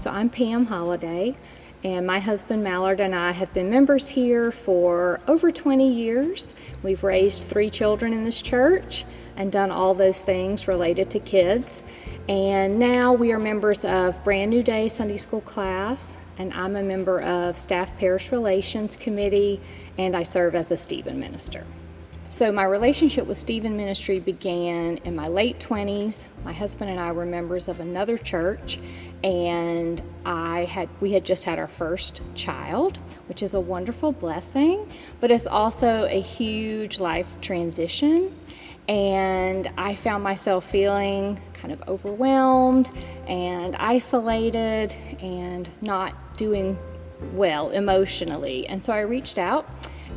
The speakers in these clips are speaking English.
So I'm Pam Holliday, and my husband Mallard and I have been members here for over 20 years. We've raised 3 children in this church and done all those things related to kids. And now we are members of Brand New Day Sunday School class, and I'm a member of Staff Parish Relations Committee, and I serve as a Stephen minister. So my relationship with Stephen Ministry began in my late 20s. My husband and I were members of another church, and we had just had our first child, which is a wonderful blessing, but it's also a huge life transition. And I found myself feeling kind of overwhelmed and isolated and not doing well emotionally. And so I reached out.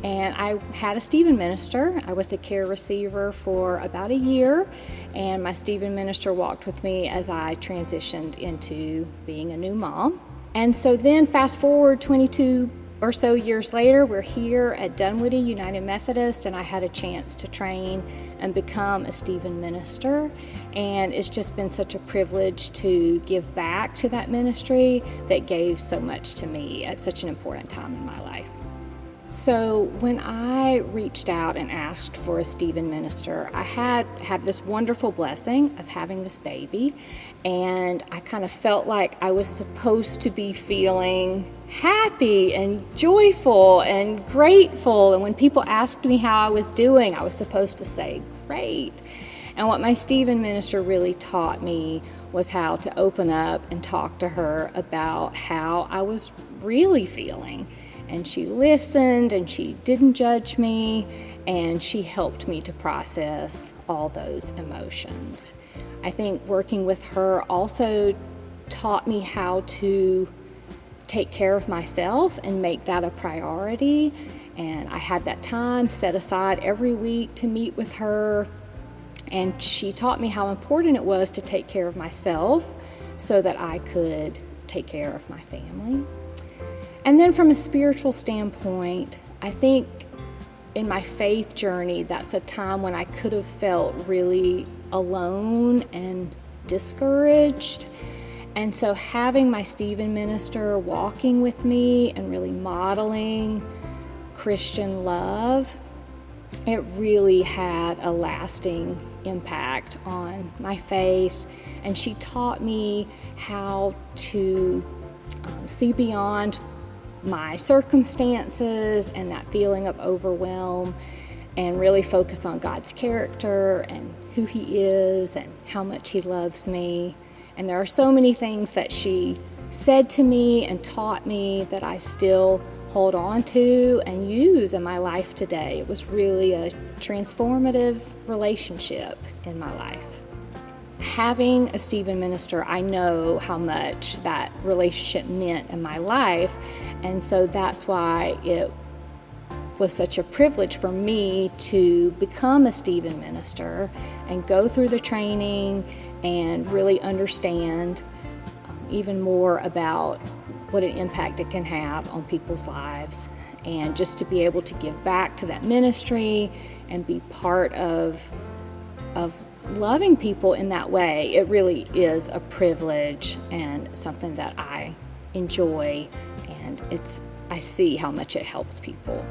And I had a Stephen minister. I was the care receiver for about a year, and my Stephen minister walked with me as I transitioned into being a new mom. And so then fast forward 22 or so years later, we're here at Dunwoody United Methodist, and I had a chance to train and become a Stephen minister. And it's just been such a privilege to give back to that ministry that gave so much to me at such an important time in my life. So when I reached out and asked for a Stephen minister, I had this wonderful blessing of having this baby, and I kind of felt like I was supposed to be feeling happy and joyful and grateful. And when people asked me how I was doing, I was supposed to say, great. And what my Stephen minister really taught me was how to open up and talk to her about how I was really feeling. And she listened, and she didn't judge me, and she helped me to process all those emotions. I think working with her also taught me how to take care of myself and make that a priority. And I had that time set aside every week to meet with her, and she taught me how important it was to take care of myself so that I could take care of my family. And then from a spiritual standpoint, I think in my faith journey, that's a time when I could have felt really alone and discouraged. And so having my Stephen minister walking with me and really modeling Christian love, it really had a lasting impact on my faith. And she taught me how to see beyond my circumstances and that feeling of overwhelm, and really focus on God's character and who He is and how much He loves me. And there are so many things that she said to me and taught me that I still hold on to and use in my life today. It was really a transformative relationship in my life. Having a Stephen minister, I know how much that relationship meant in my life, and so that's why it was such a privilege for me to become a Stephen minister and go through the training and really understand even more about what an impact it can have on people's lives, and just to be able to give back to that ministry and be part of loving people in that way. It really is a privilege and something that I enjoy, and I see how much it helps people.